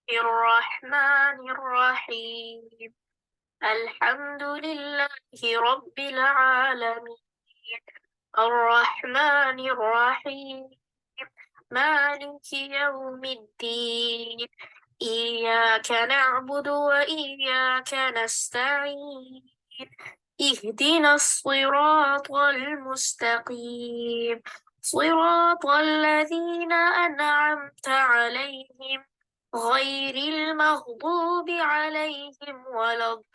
الرحمن الرحيم الحمد لله رب العالمين الرحمن الرحيم مالك يوم الدين إياك نعبد وإياك نستعين اهدنا الصراط المستقيم صراط الذين أنعمت عليهم غير المغضوب عليهم ولا الضالين.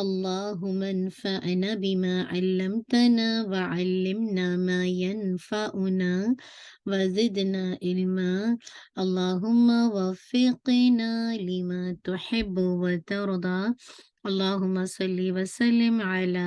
اللهم انفعنا بما علمتنا وعلمنا ما ينفعنا وزدنا علما اللهم وفقنا لما تحب وترضى اللهم صل وسلم على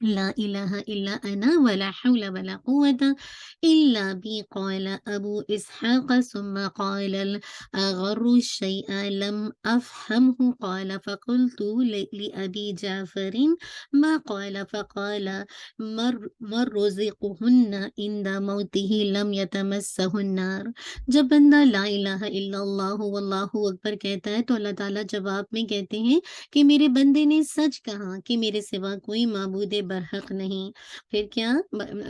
لا الہ الا انا ولا حول ولا قوة الا بی قال ابو اسحاق ثم قال الاغر الشيء لم افهمه قال فقلت لأبي جعفر ما قال فقال مر رزقهن عند موته لم يتمسه النار۔ جب بندہ لا الہ الا اللہ واللہ اکبر کہتا ہے تو اللہ تعالیٰ جواب میں کہتے ہیں کہ میرے بندے نے سچ کہا کہ میرے سوا کوئی معبود برحق نہیں، پھر کیا،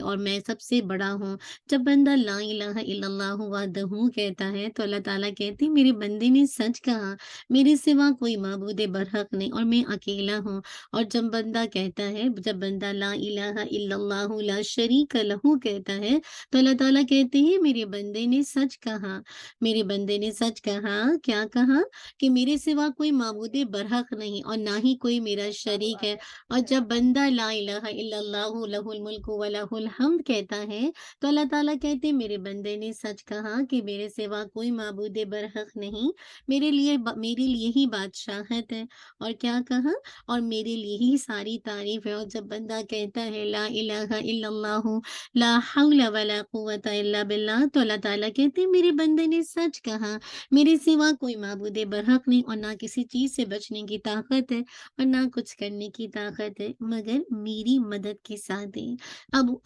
اور میں سب سے بڑا ہوں۔ جب بندہ لا الہ الا اللہ وحدہ کہتا ہے تو اللہ تعالیٰ کہتے ہیں میرے بندے نے سچ کہا، میرے سوا کوئی معبود برحق نہیں اور میں اکیلا ہوں۔ اور جب بندہ کہتا ہے، جب بندہ لا الہ الا اللہ لا شریک لہ کہتا ہے تو اللہ تعالیٰ کہتے ہیں میرے بندے نے سچ کہا، میرے بندے نے سچ کہا، کیا کہا؟ کہ میرے سوا کوئی معبود برحق نہیں اور نہ ہی کوئی میرا شریک ہے۔ اور جب بندہ لا الہ الا اللہ لہ الملک و لہ الحمد کہتا ہے تو اللہ تعالیٰ کہتے ہیں میرے بندے نے سچ کہا کہ میرے سوا کوئی معبود برحق نہیں، میرے لیے ہی بادشاہت ہے، اور کیا کہا؟ اور میرے لیے ہی ساری تعریف ہے۔ اور جب بندہ کہتا ہے لا الہ الا اللہ لا حول ولا قوت الا باللہ تو اللہ تعالیٰ کہتے ہیں میرے بندے نے سچ کہا، میرے سوا کوئی معبود برحق نہیں اور نہ کسی چیز سے بچنے کی طاقت ہے اور نہ کچھ کرنے کی طاقت ہے مگر میری مدد کے ساتھ ہے۔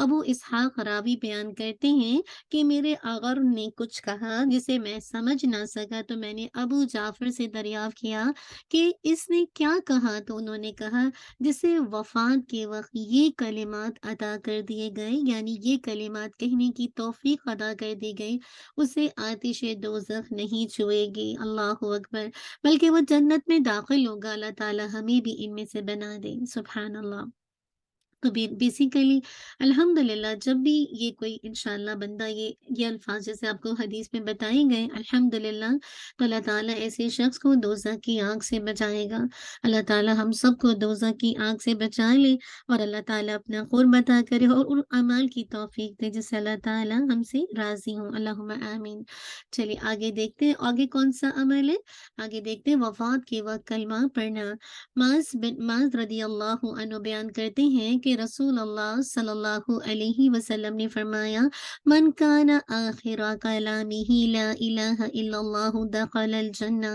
ابو اسحاق راوی بیان کرتے ہیں کہ میرے اغر نے کچھ کہا جسے میں سمجھ نہ سکا تو میں نے ابو جعفر سے دریافت کیا کہ اس نے کیا کہا، تو انہوں نے کہا جسے وفات کے وقت یہ کلمات عطا کر دیے گئے، یعنی یہ کلمات کہنے کی توفیق عطا کر دی گئی، اسے آتش دوزخ نہیں چھوئے گی، اللہ اکبر، بلکہ وہ جنت میں داخل ہوگا۔ اللہ تعالیٰ ہمیں بھی ان میں سے بنا دے، سبحان اللہ۔ تو بیسیکلی الحمد للہ جب بھی یہ کوئی انشاءاللہ بندہ یہ الفاظ جیسے آپ کو حدیث میں بتائے گئے الحمد للہ، تو اللہ تعالیٰ ایسے شخص کو دوزخ کی آگ سے بچائے گا۔ اللہ تعالیٰ ہم سب کو دوزخ کی آگ سے بچا لے اور اللہ تعالیٰ اپنا قرب عطا کرے اور ان اعمال کی توفیق دے جس سے اللہ تعالیٰ ہم سے راضی ہوں، اللہم آمین۔ چلیے آگے دیکھتے ہیں آگے کون سا عمل ہے، آگے دیکھتے ہیں وفات کے وقت کلمہ پڑھنا۔ معاذ رضی اللہ عنہ بیان کرتے ہیں کہ رسول اللہ صلی اللہ علیہ وسلم نے فرمایا من کان آخر کلامہ لا الہ الا اللہ دخل الجنہ،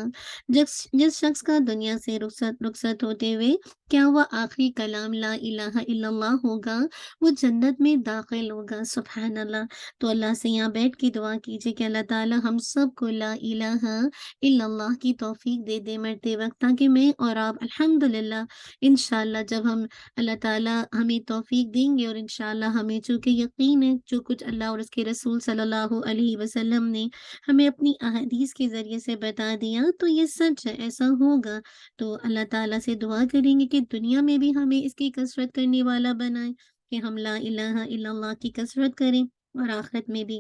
جس شخص کا دنیا سے رخصت ہوتے ہوئے کیا وہ آخری کلام لا الہ الا اللہ ہوگا وہ جنت میں داخل ہوگا، سبحان اللہ۔ تو اللہ سے یہاں بیٹھ کے دعا کیجیے کہ اللہ تعالی ہم سب کو لا الہ الا اللہ کی توفیق دے دے مرتے وقت، تاکہ میں اور آپ الحمدللہ انشاءاللہ جب ہم اللہ تعالیٰ ہمیں توفیق دیں گے اور انشاءاللہ ہمیں چونکہ یقین ہے جو کچھ اللہ اور اس کے رسول صلی اللہ علیہ وسلم نے ہمیں اپنی احادیث کے ذریعے سے بتا دیا تو یہ سچ ہے، ایسا ہوگا۔ تو اللہ تعالیٰ سے دعا کریں گے کہ دنیا میں بھی ہمیں اس کی کثرت کرنے والا بنائے، کہ ہم لا الہ الا اللہ کی کثرت کریں اور آخرت میں بھی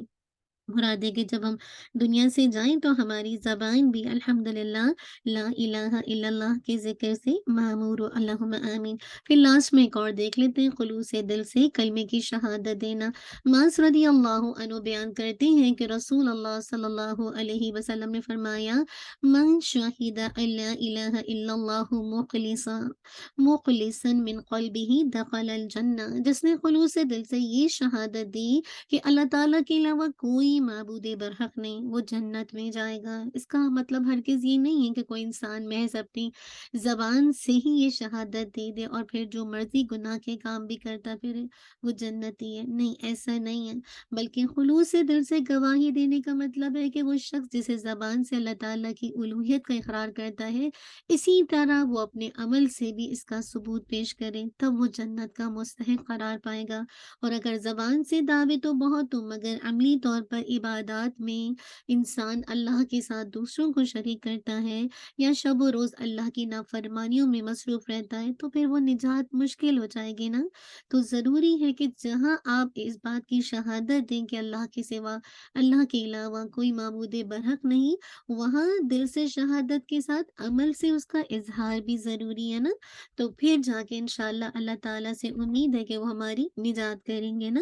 مراد ہے کہ جب ہم دنیا سے جائیں تو ہماری زبان بھی الحمدللہ لا الہ الا اللہ کے ذکر سے معمور ہو، اللہم آمین۔ پھر لاسٹ میں ایک اور دیکھ لیتے ہیں، خلوص دل سے کلمے کی شہادت دینا۔ معاذ رضی اللہ عنہ بیان کرتے ہیں کہ رسول اللہ صلی اللہ علیہ وسلم نے فرمایا من شہد لا الہ الا اللہ مخلصا من قلبہ دخل الجنہ، جس نے خلوص دل سے یہ شہادت دی کہ اللہ تعالیٰ کے علاوہ کوئی معبود برحق نہیں، وہ جنت میں جائے گا۔ اس کا مطلب ہرگز یہ نہیں ہے کہ کوئی انسان محض اپنی زبان سے ہی یہ شہادت دے دے اور پھر جو مرضی گناہ کے کام بھی کرتا پھر وہ جنتی ہے، نہیں، ایسا نہیں ہے، بلکہ خلوص دل سے گواہی دینے کا مطلب ہے کہ وہ شخص جسے زبان سے اللہ تعالیٰ کی الوہیت کا اقرار کرتا ہے اسی طرح وہ اپنے عمل سے بھی اس کا ثبوت پیش کرے، تب وہ جنت کا مستحق قرار پائے گا۔ اور اگر زبان سے دعوے تو بہت ہوں مگر عملی طور پر عبادات میں انسان اللہ کے ساتھ دوسروں کو شریک کرتا ہے یا شب و روز اللہ کی نافرمانیوں میں مصروف رہتا ہے تو پھر وہ نجات مشکل ہو جائے گی نا۔ تو ضروری ہے کہ جہاں آپ اس بات کی شہادت دیں کہ اللہ کے سوا، اللہ کے علاوہ کوئی معبود برحق نہیں، وہاں دل سے شہادت کے ساتھ عمل سے اس کا اظہار بھی ضروری ہے نا۔ تو پھر جا کے انشاءاللہ اللہ تعالیٰ سے امید ہے کہ وہ ہماری نجات کریں گے نا۔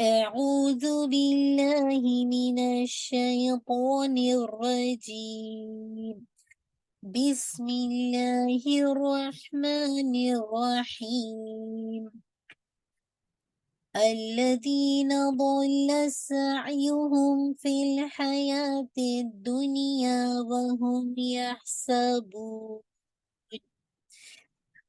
أعوذ بالله من الشيطان الرجيم بسم الله الرحمن الرحيم الذين ضل سعيهم في الحياة الدنيا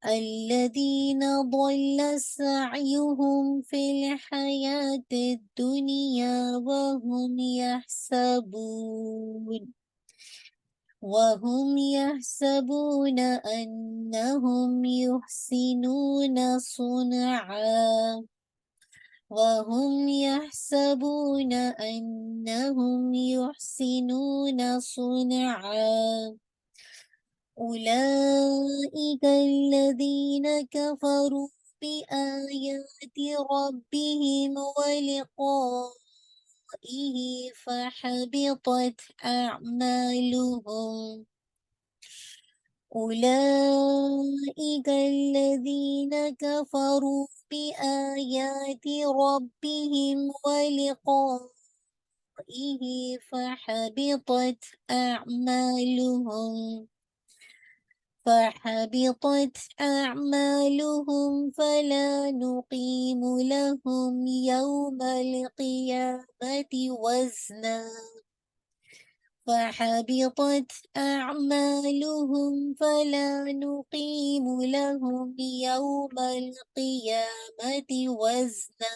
الذين ضل سعيهم في الحياة الدنيا وهم يحسبون أنهم يحسنون صنعا أولئك الذين كفروا بآيات ربهم ولقائه فحبطت أعمالهم أولئك الذين كفروا بآيات ربهم ولقائه فحبطت أعمالهم فلا نقيم لهم يوم القيامة وزنا فحبطت أعمالهم فلا نقيم لهم يوم القيامة وزنا।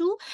2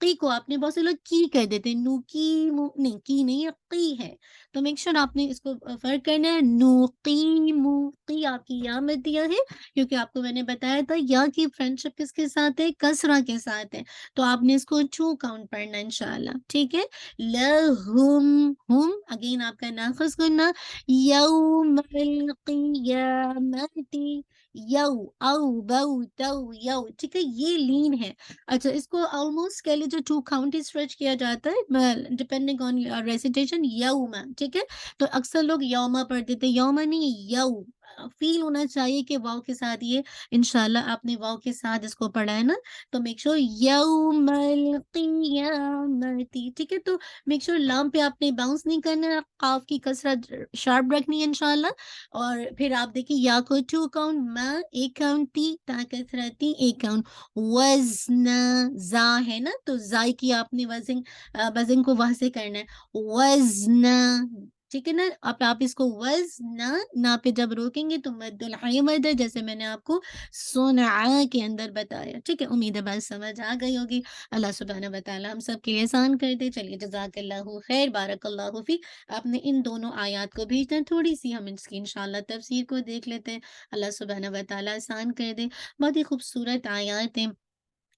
قی کو آپ نے بہت سے لوگ کی کر دیتے ہیں، نُقیمُ نہیں، کی نہیں ہے، قی ہے۔ تو میک شور آپ نے اس کو فرق کرنا ہے، نُقیمُ، قی آپ کی یا مدیہ ہے، کیونکہ آپ کو میں نے بتایا تھا یا کی فرینڈشپ کس کے ساتھ ہے؟ کسرہ کے ساتھ ہے، تو آپ نے اس کو 2 کاؤنٹ پڑھنا ہے انشاءاللہ، ٹھیک ہے؟ لَهُم ہم اگین آپ کا ناقص گننا، یوم القیامت، یو او بو تو یو، ٹھیک ہے؟ یہ لین ہے۔ اچھا اس کو آلموسٹ کہہ لیجیے 2 کاؤنٹ ہی اسٹریچ کیا جاتا ہے ڈپینڈنگ آن ریسیٹیشن، یوم، ٹھیک ہے؟ تو اکثر لوگ یوما پڑھ دیتے ہیں، یوما نہیں یو، فیل ہونا چاہیے کہ واو کے ساتھ یہ انشاءاللہ آپ نے واو کے ساتھ اس کو پڑھا ہے نا، تو میک شور یوم القیامت، ٹھیک ہے؟ تو میک شور لام پہ آپ نے باؤنس نہیں کرنا ہے، قاف کی کسرت شارپ رکھنی ہے انشاءاللہ، اور پھر آپ دیکھیے یا کو 2 کاؤنٹ، ما 1 کاؤنٹ، تی تا کسرتی 1 کاؤنٹ، وزن زا ہے نا، تو زائی کی آپ نے وزن کو واضح کرنا ہے، وزن، ٹھیک ہے نا؟ اب آپ اس کو نا پہ جب روکیں گے تو مد الحی مد ہے، جیسے میں نے آپ کو صنعا کے اندر بتایا، ٹھیک ہے؟ امید ہے بات سمجھ آ گئی ہوگی۔ اللہ سبحانہ وتعالی ہم سب کے لیے آسان کر دے۔ چلیے جزاک اللہ خیر، بارک اللہ فیک۔ آپ نے ان دونوں آیات کو بھیجنا ہے، تھوڑی سی ہم اس کی انشاءاللہ تفسیر کو دیکھ لیتے ہیں، اللہ سبحانہ وتعالی آسان کر دے۔ بہت ہی خوبصورت آیات ہیں۔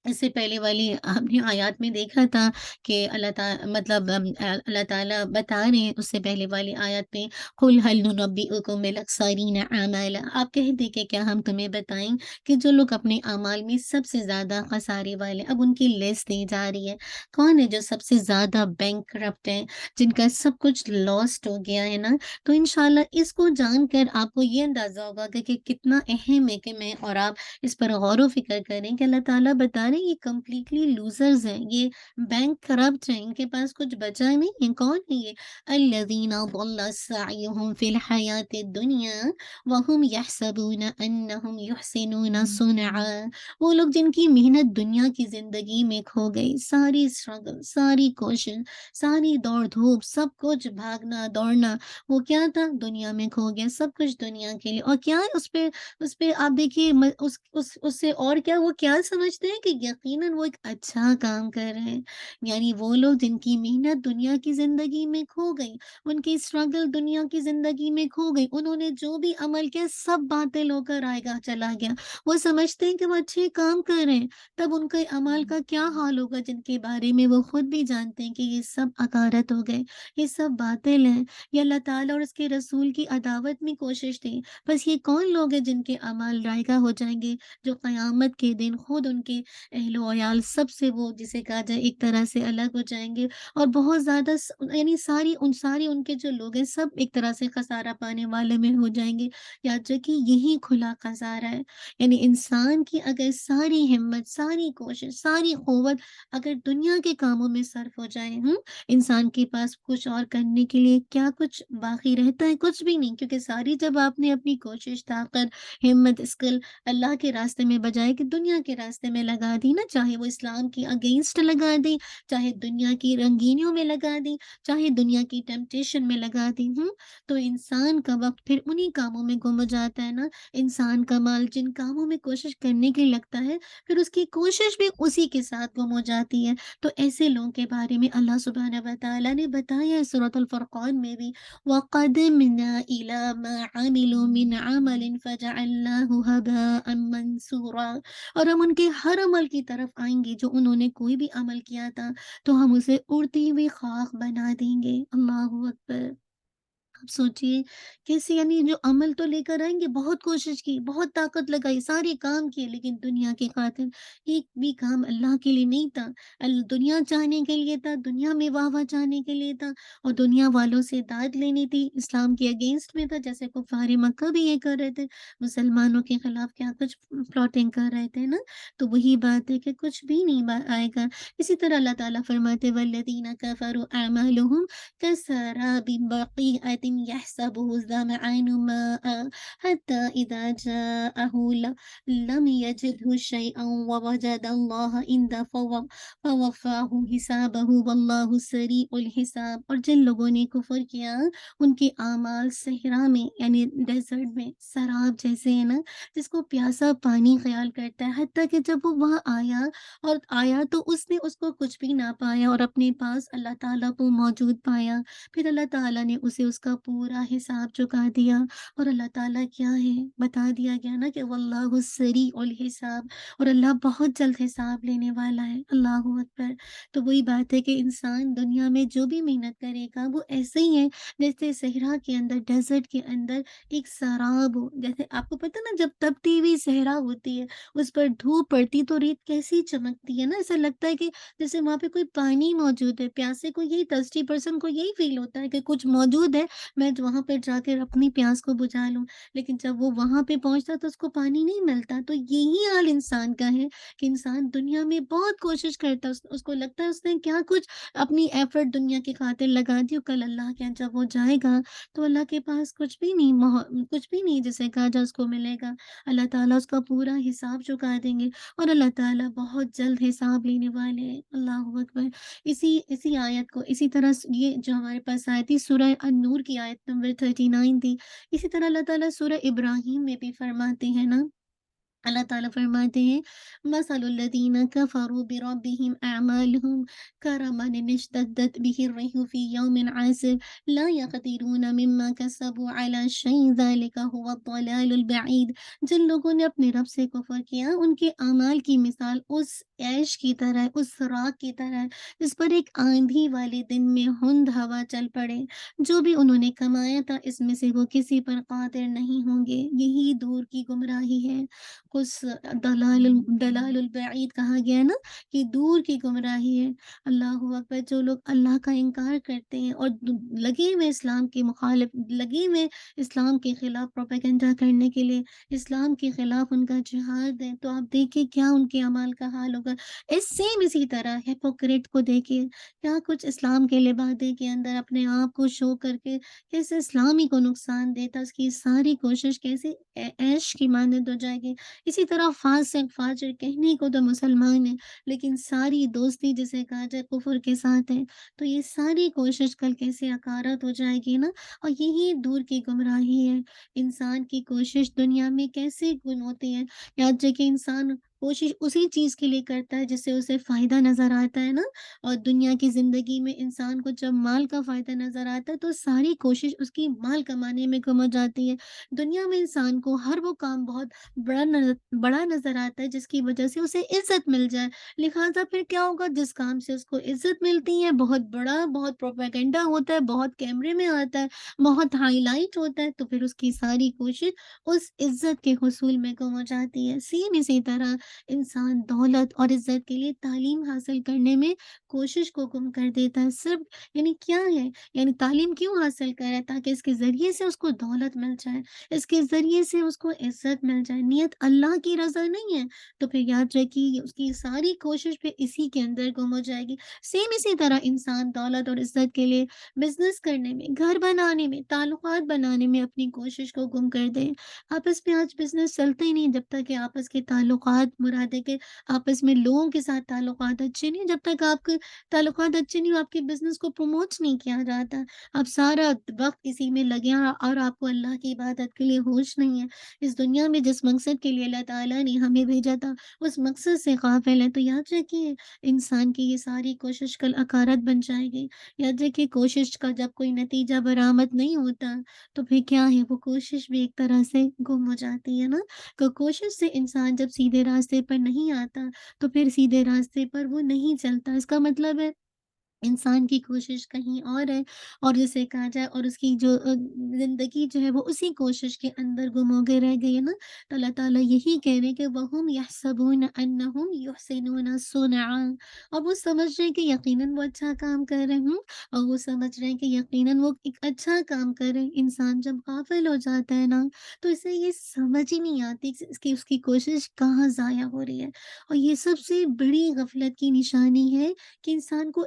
اس سے پہلے والی ہم نے آیات میں دیکھا تھا کہ مطلب اللہ تعالیٰ بتا رہے ہیں اس سے پہلے والی آیات میں، قُلْ هَلْ نُنَبِّئُكُم بِالْأَخْسَرِينَ أَعْمَالًا، آپ کہہ دیں کہ کیا ہم تمہیں بتائیں کہ جو لوگ اپنے اعمال میں سب سے زیادہ خسارے والے، اب ان کی لسٹ دی جا رہی ہے، کون ہے جو سب سے زیادہ بینک کرپٹ ہیں، جن کا سب کچھ لاسٹ ہو گیا ہے نا، تو انشاءاللہ اس کو جان کر آپ کو یہ اندازہ ہوگا کہ کتنا اہم ہے کہ میں اور آپ اس پر غور و فکر کریں کہ اللہ تعالیٰ بتا رہے ہیں یہ کمپلیٹلی لوزرز ہیں، یہ بینک کرپٹ ہیں، ان کے پاس کچھ بچا نہیں ہے۔ کون ہے یہ؟ الذین ضل سعیہم فی الحیات الدنیا وہم یحسبون انہم یحسنون صنعا، وہ لوگ جن کی محنت دنیا کی زندگی میں کھو گئی، ساری اسٹرگل، ساری کوشش، ساری دوڑ دھوپ، سب کچھ بھاگنا دوڑنا، وہ کیا تھا؟ دنیا میں کھو گیا، سب کچھ دنیا کے لیے، اور کیا ہے اس پہ آپ دیکھیے اس سے اور کیا وہ کیا سمجھتے ہیں کہ یقیناً وہ ایک اچھا کام کر رہے ہیں، یعنی وہ لوگ جن کی محنت دنیا کی زندگی میں کھو گئی، ان کی اسٹرگل دنیا کی زندگی میں کھو گئی، انہوں نے جو بھی عمل کیا سب باطل ہو کر آئے گا چلا گیا، وہ سمجھتے ہیں کہ وہ اچھے کام کر رہے ہیں، تب ان کے عمل کا کیا حال ہوگا جن کے بارے میں وہ خود بھی جانتے ہیں کہ یہ سب عقارت ہو گئے، یہ سب باطل ہیں، یہ اللہ تعالیٰ اور اس کے رسول کی عداوت میں کوشش تھی۔ بس یہ کون لوگ ہیں جن کے اعمال رائگاں ہو جائیں گے، جو قیامت کے دن خود ان کے اہل و عیال سب سے وہ جسے کہا جائے ایک طرح سے الگ ہو جائیں گے، اور بہت زیادہ یعنی ساری ان کے جو لوگ ہیں سب ایک طرح سے خسارہ پانے والے میں ہو جائیں گے، یا جو کہ یہی کھلا خسارہ ہے۔ یعنی انسان کی اگر ساری ہمت، ساری کوشش، ساری قوت اگر دنیا کے کاموں میں صرف ہو جائے، انسان کے پاس کچھ اور کرنے کے لیے کیا کچھ باقی رہتا ہے؟ کچھ بھی نہیں، کیونکہ ساری جب آپ نے اپنی کوشش، طاقت، ہمت، اسکل اللہ کے راستے میں بجائے کہ دنیا کے راستے میں لگا دی نا، چاہے وہ اسلام کی اگینسٹ لگا دی، چاہے دنیا کی رنگینیوں میں لگا دی، چاہے دنیا کی ٹیمپٹیشن میں لگا دی، تو انسان کا وقت پھر انہی کاموں میں گم ہو جاتا ہے نا۔ انسان کا مال جن کاموں میں کوشش کرنے کے لیے لگتا ہے پھر اس کی کوشش بھی اسی کے ساتھ گم ہو جاتی ہے۔ تو ایسے لوگوں کے بارے میں اللہ سبحانہ وتعالی نے بتایا ہے سورۃ الفرقان میں بھی، وَقَدِمْنَا إِلَىٰ مَا عَمِلُوا مِنْ عَمَلٍ فَجَعَلْنَاهُ هَبَاءً مَّنثُورًا، اور ہم ان کے ہر عمل کی طرف آئیں گے، جو انہوں نے کوئی بھی عمل کیا تھا تو ہم اسے اڑتی ہوئی خاک بنا دیں گے۔ اللہ اکبر! آپ سوچئے کیسے، یعنی جو عمل تو لے کر آئیں گے، بہت کوشش کی، بہت طاقت لگائی، سارے کام کیے، لیکن دنیا کی خاطر ایک بھی کام اللہ کے لیے نہیں تھا، دنیا چاہنے کے لیے تھا، دنیا میں واہ واہ چاہنے کے لیے تھا، اور دنیا والوں سے داد لینی تھی، اسلام کے اگینسٹ میں تھا، جیسے کفار مکہ بھی یہ کر رہے تھے، مسلمانوں کے خلاف کیا کچھ پلاٹنگ کر رہے تھے نا، تو وہی بات ہے کہ کچھ بھی نہیں آئے گا۔ اسی طرح اللہ تعالیٰ فرماتے والذین کفروا اعمالهم كسراب بقيعة يحسبه الظمآن ماء حتى إذا جاءه لم يجده شيئا ووجد الله عنده فوفاه حسابه والله سریع الحساب۔ اور جن لوگوں نے کفر کیا ان کے اعمال صحرا میں یعنی ڈیزرٹ میں سراب جیسے ہیں نا، جس کو پیاسا پانی خیال کرتا ہے، حتیٰ کہ جب وہ وہاں آیا تو اس نے اس کو کچھ بھی نہ پایا اور اپنے پاس اللہ تعالیٰ کو موجود پایا۔ پھر اللہ تعالیٰ نے اسے اس کا پورا حساب چکا دیا، اور اللہ تعالیٰ کیا ہے بتا دیا گیا نا کہ واللہ سریع الحساب، اور اللہ بہت جلد حساب لینے والا ہے۔ اللہ اکبر۔ تو وہی بات ہے کہ انسان دنیا میں جو بھی محنت کرے گا وہ ایسے ہی ہے جیسے صحرا کے اندر، ڈیزرٹ کے اندر ایک سراب ہو۔ جیسے آپ کو پتہ نا جب تپتی ہوئی صحرا ہوتی ہے، اس پر دھوپ پڑتی تو ریت کیسی چمکتی ہے نا، ایسا لگتا ہے کہ جیسے وہاں پہ کوئی پانی موجود ہے۔ پیاسے کو یہی تھرسٹی پرسن کو یہی فیل ہوتا ہے کہ کچھ موجود ہے، میں وہاں پہ جا کے اپنی پیاس کو بجھا لوں، لیکن جب وہ وہاں پہ پہنچتا تو اس کو پانی نہیں ملتا۔ تو یہی حال انسان کا ہے کہ انسان دنیا میں بہت کوشش کرتا ہے، اس کو لگتا ہے اس نے کیا کچھ اپنی ایفرٹ دنیا کی خاطر لگا دی، کل اللہ کے یہاں جب وہ جائے گا تو اللہ کے پاس کچھ بھی نہیں، کچھ بھی نہیں جسے کہا جائے اس کو ملے گا۔ اللہ تعالیٰ اس کا پورا حساب چکا دیں گے، اور اللہ تعالیٰ بہت جلد حساب لینے والے ہیں۔ اللہ اکبر۔ اسی آیت کو اسی طرح یہ جو ہمارے پاس آیت تھی سورہ النور کی آیت نمبر 39 تھی، اسی طرح اللہ تعالیٰ سورہ ابراہیم میں بھی فرماتے ہیں نا، اللہ تعالیٰ فرماتے ہیں مثل الذین کفروا بربهم اعمالهم کرمن اشتدت به الريح في يوم عاصف لا يقدرون مما كسبوا على شيء ذلك هو الضلال البعید۔ جن لوگوں نے اپنے رب سے کفر کیا ان کے اعمال کی مثال اس عیش کی طرح، اس راک کی طرح جس پر ایک آندھی والے دن میں ہند ہوا چل پڑے۔ جو بھی انہوں نے کمایا تھا اس میں سے وہ کسی پر قادر نہیں ہوں گے، یہی دور کی گمراہی ہے۔ کچھ دلال البعید کہا گیا ہے نا کہ دور کی گمراہی ہے۔ اللہ اکبر۔ جو لوگ اللہ کا انکار کرتے ہیں اور لگے ہوئے اسلام کے مخالف، لگے ہوئے اسلام کے خلاف پروپیگنڈا کرنے کے لیے، اسلام کے خلاف ان کا جہاد ہے، تو آپ دیکھیں کیا ان کے اعمال کا حال ہوگا۔ اسی طرح ہیپوکریٹ کو دیکھیں، کیا کچھ اسلام کے لبادے کے اندر اپنے آپ کو شو کر کے کیسے اسلامی کو نقصان دیتا، اس کی ساری کوشش کیسے عیش کی مانند ہو جائے گی۔ اسی طرح فاسق فاجر کہنے کو تو مسلمان ہے، لیکن ساری دوستی جسے کہا جائے کفر کے ساتھ ہے، تو یہ ساری کوشش کل کیسے عکارت ہو جائے گی نا۔ اور یہی دور کی گمراہی ہے۔ انسان کی کوشش دنیا میں کیسے گم ہوتی ہے، یاد رکھے انسان کوشش اسی چیز کے لیے کرتا ہے جس سے اسے فائدہ نظر آتا ہے نا، اور دنیا کی زندگی میں انسان کو جب مال کا فائدہ نظر آتا ہے تو ساری کوشش اس کی مال کمانے میں گم ہو جاتی ہے۔ دنیا میں انسان کو ہر وہ کام بہت بڑا نظر آتا ہے جس کی وجہ سے اسے عزت مل جائے، لہٰذا پھر کیا ہوگا، جس کام سے اس کو عزت ملتی ہے بہت بڑا، بہت پروپیگنڈا ہوتا ہے، بہت کیمرے میں آتا ہے، بہت ہائی لائٹ ہوتا ہے، تو پھر اس کی ساری کوشش اس عزت کے حصول میں گم ہو جاتی ہے۔ سیم اسی طرح انسان دولت اور عزت کے لیے تعلیم حاصل کرنے میں کوشش کو گم کر دیتا ہے۔ صرف یعنی کیا ہے، یعنی تعلیم کیوں حاصل کرے تاکہ اس کے ذریعے سے اس کو دولت مل جائے، اس کے ذریعے سے اس کو عزت مل جائے، نیت اللہ کی رضا نہیں ہے، تو پھر یاد رکھیے اس کی ساری کوشش پہ اسی کے اندر گم ہو جائے گی۔ سیم اسی طرح انسان دولت اور عزت کے لیے بزنس کرنے میں، گھر بنانے میں، تعلقات بنانے میں اپنی کوشش کو گم کر دے۔ آپس میں آج بزنس چلتے ہی نہیں جب تک کہ آپس کے تعلقات مراد ہے کہ آپس میں لوگوں کے ساتھ تعلقات اچھے نہیں، جب تک آپ کے تعلقات اچھے نہیں آپ کے بزنس کو پروموٹ نہیں کیا جاتا، آپ سارا وقت اسی میں لگے ہیں اور آپ کو اللہ کی عبادت کے لیے ہوش نہیں ہے۔ اس دنیا میں جس مقصد کے لیے اللہ تعالیٰ نے ہمیں بھیجا تھا اس مقصد سے غافل ہے، تو یاد رکھیے انسان کی یہ ساری کوشش کل عکارت بن جائے گی۔ یاد رکھیے کوشش کا جب کوئی نتیجہ برآمد نہیں ہوتا تو پھر کیا ہے، وہ کوشش بھی ایک طرح سے گم ہو جاتی ہے نا۔ کہ کوشش سے انسان جب سیدھے راستے پر نہیں آتا تو پھر سیدھے راستے پر وہ نہیں چلتا، اس کا مطلب ہے انسان کی کوشش کہیں اور ہے، اور جسے کہا جائے اور اس کی جو زندگی جو ہے وہ اسی کوشش کے اندر گم ہو کے رہ گئی ہے نا۔ تو اللہ تعالیٰ یہی کہہ رہے ہیں کہ وَهُمْ يَحْسَبُونَ أَنَّهُمْ يُحْسِنُونَ صُنْعًا، اور وہ سمجھ رہے ہیں کہ یقیناً وہ اچھا کام کر رہے ہیں، اور وہ سمجھ رہے ہیں کہ یقیناً وہ ایک اچھا کام کر رہے ہیں۔ انسان جب غافل ہو جاتا ہے نا تو اسے یہ سمجھ ہی نہیں آتی کہ اس کی کوشش کہاں ضائع ہو رہی ہے، اور یہ سب سے بڑی غفلت کی نشانی ہے کہ انسان کو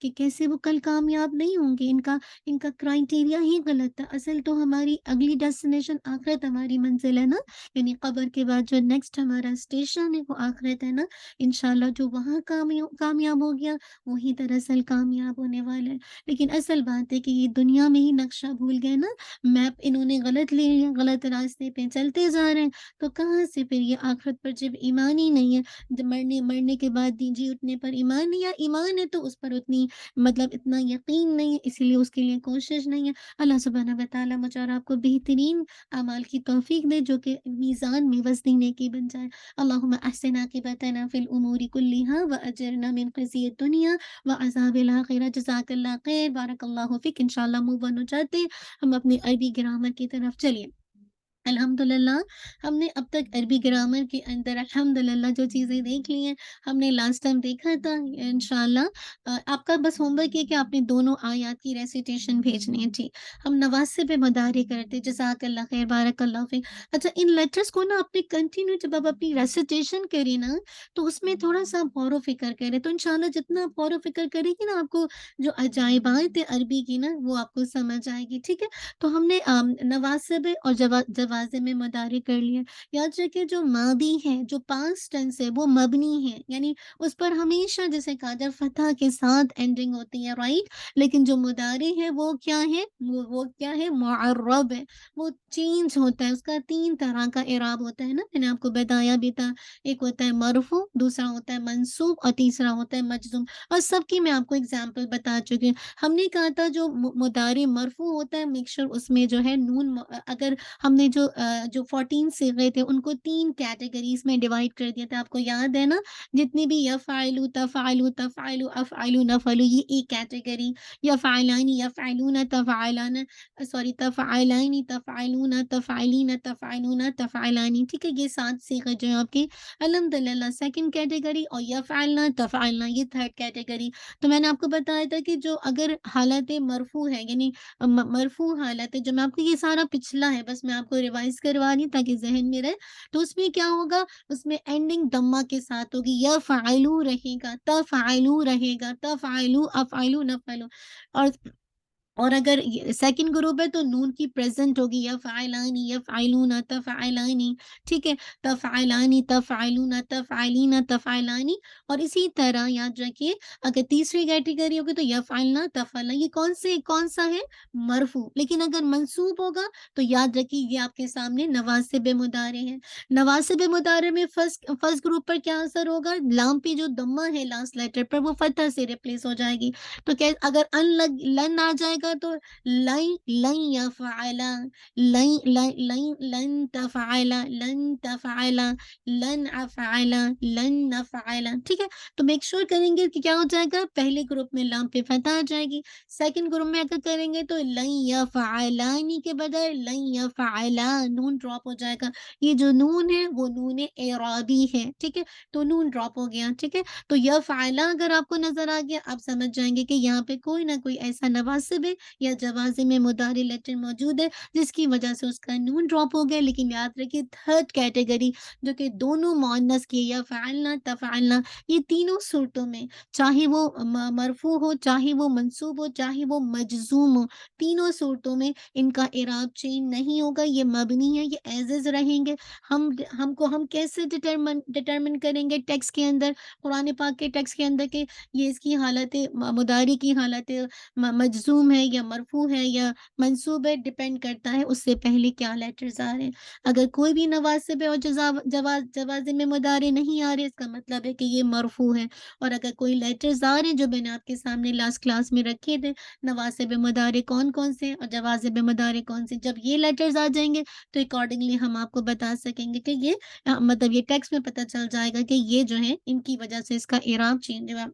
کہ کیسے وہ کل کامیاب نہیں ہوں گے، ان کا کرائٹیریا ہی غلط ہے۔ اصل تو ہماری اگلی ڈیسٹینیشن آخرت ہماری منزل ہے نا، یعنی قبر کے بعد جو نیکسٹ ہمارا اسٹیشن ہے وہ آخرت ہے نا، انشاءاللہ جو وہاں کامیاب ہو گیا وہی دراصل کامیاب ہونے والا ہے۔ لیکن اصل بات ہے کہ یہ دنیا میں ہی نقشہ بھول گئے نا، میپ انہوں نے غلط لے لیا، غلط راستے پہ چلتے جا رہے ہیں، تو کہاں سے پھر یہ آخرت پر جب ایمان ہی نہیں ہے، جب مرنے کے بعد جی اٹھنے پر ایمان نہیں، یا ایمان ہے تو اس پر اتنی مطلب اتنا یقین نہیں ہے، اسی لیے اس کے لیے کوشش نہیں ہے۔ اللہ سبحانہ و تعالیٰ مجھے اور آپ کو بہترین اعمال کی توفیق دے جو کہ میزان میں وزن نیکی بن جائے۔ اللہم احسن عاقبتنا فی الامور کلہا واجرنا من خزی الدنیا وعذاب الآخرہ۔ جزاک اللہ خیر، بارک اللہ فیک۔ انشاءاللہ موو آن ہو جاتے ہیں ہم اپنی عربی گرامر کی طرف۔ چلیے الحمدللہ ہم نے اب تک عربی گرامر کے اندر الحمدللہ جو چیزیں دیکھ لی ہیں، ہم نے لاسٹ ٹائم دیکھا تھا۔ انشاءاللہ آپ کا بس ہوم ورک یہ کہ آپ نے دونوں آیات کی ریسیٹیشن بھیجنی ہے۔ ٹھیک، ہم نواسے پہ مدارے کرتے، جزاک اللہ خیر، بارک اللہ فیک۔ اچھا، ان لیٹرز کو نا آپ نے کنٹینیو جب آپ اپنی ریسیٹیشن کریں نا تو اس میں تھوڑا سا غور و فکر کریں، تو انشاءاللہ جتنا آپ غور و فکر کریں گی نا، آپ کو جو عجائبات ہے عربی کی نا وہ آپ کو سمجھ آئے گی۔ ٹھیک ہے، تو ہم نے نواسب اور جوازم میں مدارے کر لیے۔ یاد رکھے جو ماضی ہے، جو پاسٹ ٹینس ہے، وہ مبنی ہے، یعنی اس پر ہمیشہ جیسے کہا جائے فتح کے ساتھ اینڈنگ ہوتی ہے، رائٹ۔ لیکن جو مدارے ہے وہ کیا ہے، وہ کیا ہے، معرب ہے، وہ چینج ہوتا ہے، اس کا 3 طرح کا اعراب ہوتا ہے نا، میں نے آپ کو بتایا بھی تھا۔ ایک ہوتا ہے مرفوع، دوسرا ہوتا ہے منصوب، اور تیسرا ہوتا ہے مجزوم، اور سب کی میں آپ کو اگزامپل بتا چکی ہوں۔ ہم نے کہا تھا جو مدارے مرفوع ہوتا ہے، میک شور اس میں جو ہے نون، اگر ہم نے جو 14 صیغے تھے ان کو 3 کیٹیگریز میں ڈیوائڈ کر دیا تھا، آپ کو یاد ہے نا، جتنی بھی یفعلوا تفعلوا تفعلوا افعلوا نفعلوا، یہ ایک کیٹیگری، یفعلان یفعلون تفعلان، سوری تفعلان تفعلون تفعلین تفعلون تفعلانی، ٹھیک ہے، یہ 7 صیغے جو ہیں آپ کی الحمدللہ سیکنڈ کیٹیگری، اور یفعلنا تفعلنا یہ تھرڈ کیٹیگری۔ تو میں نے آپ کو بتایا تھا کہ جو اگر حالت مرفوع ہے، یعنی مرفوع حالت ہے، جو میں آپ کو یہ سارا پچھلا ہے، بس میں آپ کو ریوائز کروا رہی ہوں تاکہ ذہن میں رہے، تو اس میں کیا ہوگا، اس میں اینڈنگ دمہ کے ساتھ ہوگی، یفعلو رہے گا، تفعلو رہے گا، تفعلو افعلو نفعلو، اور اگر سیکنڈ گروپ ہے تو نون کی پریزنٹ ہوگی، یفعلانی یفعلون تفعلانی، ٹھیک ہے، تفعلانی تفعلون تفعلین تفعلانی، اور اسی طرح یاد رکھیے اگر تیسری کیٹیگری ہوگی تو یفعلنا تفعلنا، یہ کون سا ہے، مرفوع۔ لیکن اگر منصوب ہوگا تو یاد رکھیے یہ آپ کے سامنے نواسب مدارے ہیں۔ نواسب مدارے میں فرسٹ گروپ پر کیا اثر ہوگا، لام پہ جو دمہ ہے لاسٹ لیٹر پر وہ فتح سے ریپلیس ہو جائے گی، تو اگر لن آ جائے گا تو لن یفعلا، لن تفعلا، لن تفعلا، لن افعلا، لن نفعلا، ٹھیک ہے۔ تو میک شور کریں گے کہ کیا ہو جائے گا، پہلے گروپ میں لام پہ فتح آ جائے گی، سیکنڈ گروپ میں اگر کریں گے تو لن یفعلانی کے بجائے لن یفعلا، نون ڈراپ ہو جائے گا، یہ جو نون ہے وہ نون اعرابی ہے، ٹھیک ہے، تو نون ڈراپ ہو گیا، ٹھیک ہے۔ تو یفعلا اگر آپ کو نظر آ گیا، آپ سمجھ جائیں گے کہ یہاں پہ کوئی نہ کوئی ایسا نواسب ہے یا جوازم میں مضارع لیٹر موجود ہے جس کی وجہ سے اس کا نون ڈراپ ہو گیا۔ لیکن یاد رکھیے تھرڈ کیٹیگری جو کہ دونوں مؤنث کی، یا فعلنا تفعلنا، یہ تینوں صورتوں میں چاہے وہ مرفوع ہو، چاہے وہ منصوب ہو، چاہے وہ مجزوم ہو، تینوں صورتوں میں ان کا اعراب چینج نہیں ہوگا، یہ مبنی ہے، یہ ایز از رہیں گے۔ ہم کیسے ڈٹرمن کریں گے ٹیکسٹ کے اندر، قرآن پاک کے ٹیکسٹ کے اندر، کہ یہ اس کی حالت مداری کی حالت مجزوم ہے یا مرفوع ہے یا منصوب ہے، ڈپینڈ کرتا ہے اس سے پہلے کیا لیٹرز آ رہے ہیں۔ اگر کوئی بھی نواسب ہے اور جوازم میں مدارے نہیں آ رہے، اس کا مطلب ہے کہ یہ مرفوع ہے، اور اگر کوئی لیٹرز آ رہے ہیں جو میں نے آپ کے سامنے لاسٹ کلاس میں رکھے تھے، نواسب مدارے کون کون سے اور جوازم مدارے کون سے، جب یہ لیٹرز آ جائیں گے تو اکارڈنگلی ہم آپ کو بتا سکیں گے کہ یہ مطلب یہ ٹیکسٹ میں پتہ چل جائے گا کہ یہ جو ہے ان کی وجہ سے اس کا اعراب چینج ہوا۔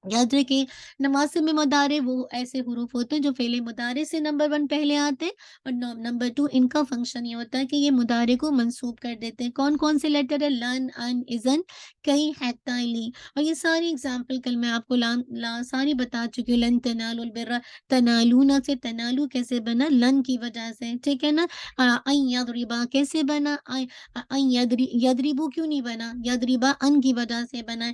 یاد رکھیں نواسب میں مدارے وہ ایسے حروف ہوتے ہیں جو فعل مدارے سے نمبر 1 پہلے آتے ہیں، اور نمبر 2 ان کا فنکشن یہ ہوتا ہے کہ یہ مدارے کو منصوب کر دیتے ہیں۔ کون کون سے لیٹر ہے، لن، ان، اذن، کئی، حتی، لی، اور یہ ساری اگزامپل کل میں آپ کو ساری بتا چکی ہوں۔ لن تنالوا البر، تنالونا سے تنالو کیسے بنا، لن کی وجہ سے، ٹھیک ہے نا۔ ان یضربا کیسے بنا، ان یضربو کیوں نہیں بنا، یضربا ان کی وجہ سے بنا ہے،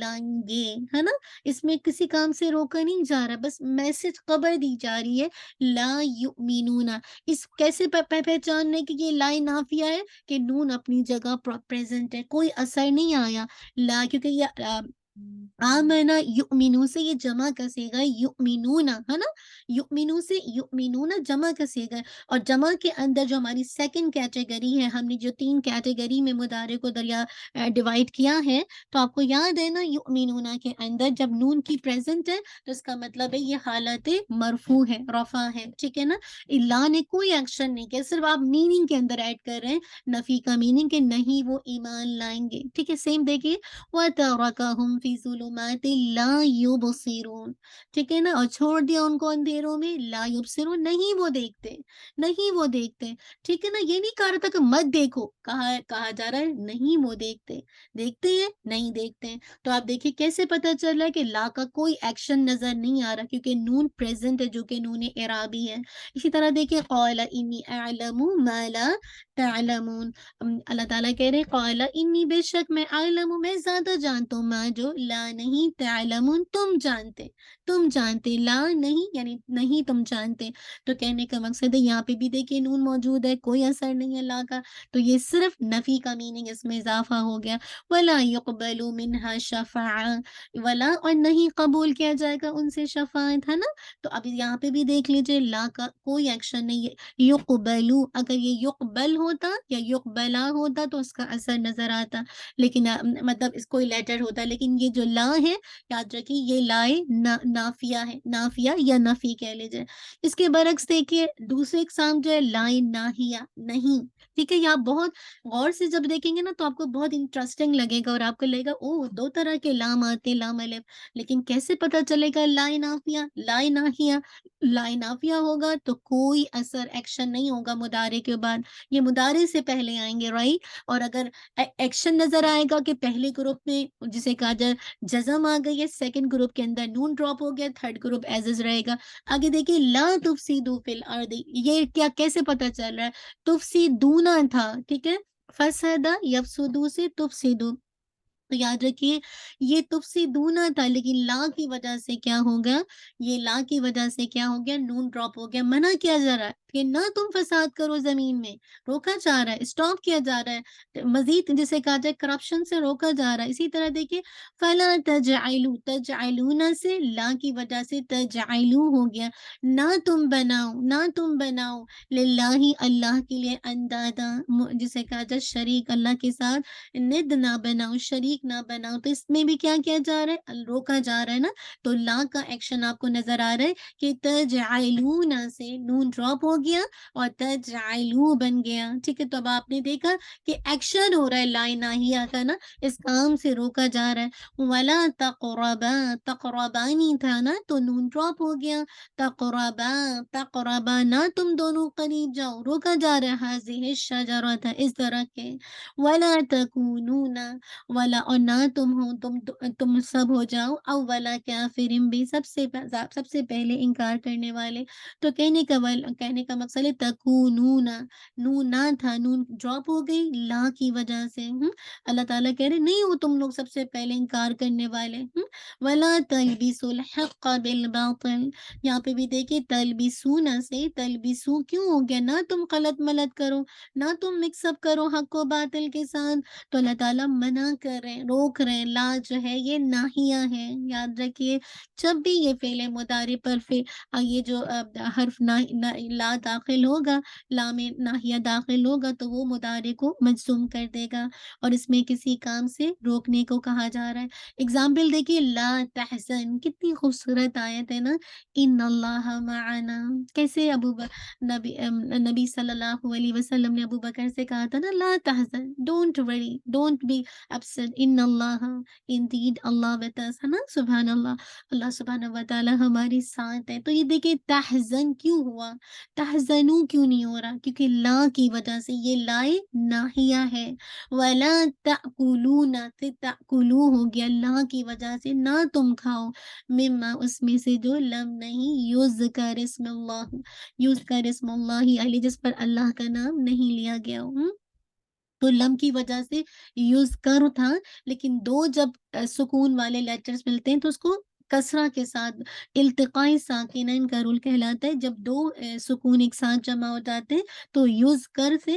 لائیں گے، ہے نا؟ اس میں کسی کام سے روکا نہیں جا رہا، بس میسج خبر دی جا رہی ہے، لا یؤمنون۔ اس کیسے پہچاننے کی یہ لا نافیہ ہے کہ نون اپنی جگہ پریزنٹ ہے، کوئی اثر نہیں آیا، لا کیونکہ یہ آمنا یؤمنو سے یہ جمع کا صیغہ ہے، یؤمنون، ہے نا؟ یؤمنو سے یؤمنون جمع کا صیغہ ہے، اور جمع کے اندر جو ہماری سیکنڈ کیٹیگری ہے، ہم نے جو 3 کیٹیگری میں مضارع کو ڈیوائڈ کیا ہے، تو آپ کو یاد ہے نا، یؤمنون کے اندر جب نون کی پریزنٹ ہے تو اس کا مطلب ہے یہ حالت مرفوع ہے، رفع ہے، ٹھیک ہے نا؟ اللہ نے کوئی ایکشن نہیں کیا، صرف آپ میننگ کے اندر ایڈ کر رہے ہیں نفی کا میننگ کہ نہیں وہ ایمان لائیں گے، ٹھیک ہے؟ سیم دیکھیے، وَتَرَكَهُمْ فِي ظُلُمَاتٍ لَا يُبْصِرُونَ، ٹھیک ہے نا؟ اور چھوڑ دیا ان کو اندھیروں میں، لا یبصرون، نہیں وہ دیکھتے، نہیں وہ دیکھتے، ٹھیک ہے نا؟ یہ نہیں کہا رہا تھا کہ مت دیکھو، کہا جا رہا ہے نہیں وہ دیکھتے، دیکھتے ہیں نہیں دیکھتے ہیں۔ تو آپ دیکھیے کیسے پتہ چل رہا ہے کہ لا کا کوئی ایکشن نظر نہیں آ رہا، کیونکہ نون پریزنٹ ہے جو کہ نون اعرابی ہے۔ اسی طرح دیکھیے، قال انی اعلم ما لا تعلمون، اللہ تعالیٰ کہہ رہے قال انی، بے شک میں اعلم، میں زیادہ جانتا ہوں، ما جو لا نہیں، تعلمون تم جانتے، تم جانتے، لا نہیں یعنی نہیں تم جانتے۔ تو کہنے کا مقصد ہے یہاں پہ بھی دیکھیے نون موجود ہے، کوئی اثر نہیں ہے لا کا، تو یہ صرف نفی کا میننگ اس میں اضافہ ہو گیا۔ ولا يقبل منها شفاعہ، ولا اور نہیں قبول کیا جائے گا ان سے شفاعت، ہے نا؟ تو اب یہاں پہ بھی دیکھ لیجیے لا کا کوئی ایکشن نہیں ہے، یقبلو، اگر یہ یقبل ہوتا یا یقبلا ہوتا تو اس کا اثر نظر آتا، لیکن مطلب اس کوئی لیٹر ہوتا، لیکن یہ جو لا ہے، یاد رکھیے یہ لائے نافیہ ہے، نافیہ یا نفی کہہ لیجیے۔ اس کے برعکس دیکھیے دوسرے اقسام جو ہے لائے ناہیہ، نہیں، ٹھیک ہے؟ یہ آپ بہت غور سے جب دیکھیں گے نا تو آپ کو بہت انٹرسٹنگ لگے گا، اور آپ کو لگے گا او 2 طرح کے لام آتے ہیں، لام الف، لیکن کیسے پتا چلے گا لائے نافیہ، لائے ناہیہ؟ لائے نافیہ ہوگا تو کوئی اثر ایکشن نہیں ہوگا مضارع کے بعد، یہ مضارع سے پہلے آئیں گے، رائٹ؟ اور اگر ایکشن نظر آئے گا کہ پہلے گروپ میں جسے کہا جائے جزم آ گئی ہے، سیکنڈ گروپ کے اندر نون ڈراپ ہو گیا، تھرڈ گروپ ایز از رہے گا۔ آگے دیکھیے لا تفسدوا فی الارض، یہ کیا کیسے پتا چل رہا ہے؟ تفسدون تھا، ٹھیک ہے؟ فسدا یفسدو سے تفسدو، تو یاد رکھیے یہ تفسدون تھا، لیکن لا کی وجہ سے کیا ہو گیا؟ یہ لا کی وجہ سے کیا ہو گیا؟ نون ڈراپ ہو گیا، منع کیا جا رہا ہے کہ نہ تم فساد کرو زمین میں، روکا جا رہا ہے، اسٹاپ کیا جا رہا ہے، مزید جسے کہا جائے کرپشن سے روکا جا رہا ہے۔ اسی طرح دیکھیے فلا تجعلوا، تجعلون سے لا کی وجہ سے تجعلوا ہو گیا، نہ تم بناؤ، نہ تم بناؤ، للہ اللہ کے لیے اندادا، جسے کہا جائے شریک، اللہ کے ساتھ ند نہ بناؤ، شریک نہ بناؤ، تو اس میں بھی کیا کیا جا رہا ہے؟ روکا جا رہا ہے نا؟ تو لا کا ایکشن آپ کو نظر آ رہا ہے کہ تجعلون سے نون ڈراپ ہو گیا اور تجعلو بن گیا، ٹھیک ہے؟ تو اب آپ نے دیکھا کہ ایکشن ہو رہا ہے لا ناہیہ کا نا، اس کام سے روکا جا رہا ہے۔ ولا تقربا، تقربانی تھا نا تو نون ڈراپ ہو گیا، تقربا، تقربا نہ تم دونوں قریب جاؤ، روکا جا رہا ہے، حاضر الشجرۃ، اس درخت کے، ولا تکونون، ولا اور نہ تم ہو، تم سب ہو جاؤ، اولا کافرن بھی، سب سے پہلے انکار کرنے والے۔ تو کہنے کا مقصد ہے تکونون، نون نہ تھا، نون ڈراپ ہو گئی لا کی وجہ سے، اللہ تعالیٰ کہہ رہے نہیں ہو تم لوگ سب سے پہلے انکار کرنے والے، ولا تلبسوا الحق بالباطل، یہاں پہ بھی دیکھیے تلبسون سے تلبسو کیوں ہو گیا؟ نہ تم غلط ملت کرو، نہ تم مکس اپ کرو حق و باطل کے ساتھ، تو اللہ تعالیٰ منع کر رہے ہیں، روک رہے ہیں، لا جو ہے یہ ناہیہ ہے، یاد رکھیے جب بھی یہ فعل مضارع پر یہ جو حرف لا داخل ہوگا، لا میں ناہیہ داخل ہوگا تو وہ مضارع کو مجزوم کر دے گا، اور اس میں کسی کام سے روکنے کو کہا جا رہا ہے۔ اگزامپل دیکھیے لا تحزن، کتنی خوبصورت آیت ہے نا، ان اللہ معنا، کیسے نبی صلی اللہ علیہ وسلم نے ابو بکر سے کہا تھا نا لا تحزن، don't worry, don't be upset, ان اللہ، انڈیڈ اللہ with us، ہے نا؟ سبحان اللہ، اللہ سبحانہ و تعالی ہمارے ساتھ ہے۔ تو یہ دیکھیں تحزن کیوں ہوا؟ تحزنو کیوں نہیں ہو رہا؟ کیونکہ لا کی وجہ سے، یہ لائے ناہیہ ہے۔ ولا تأکلون سے تأکلو ہو گیا لا کی وجہ سے، نہ تم کھاؤ، مما اس میں سے جو لم نہیں یذکر اسم اللہ، یذکر اسم اللہ علیہ، جس پر اللہ کا نام نہیں لیا گیا ہو۔ تو لم کی وجہ سے یذکر تھا، لیکن دو جب سکون والے لیٹرز ملتے ہیں تو اس کو کسرہ کے ساتھ التقاء ساکنین کا رول کہلاتا ہے۔ جب دو سکون ایک ساتھ جمع ہو جاتے ہیں تو یذکر سے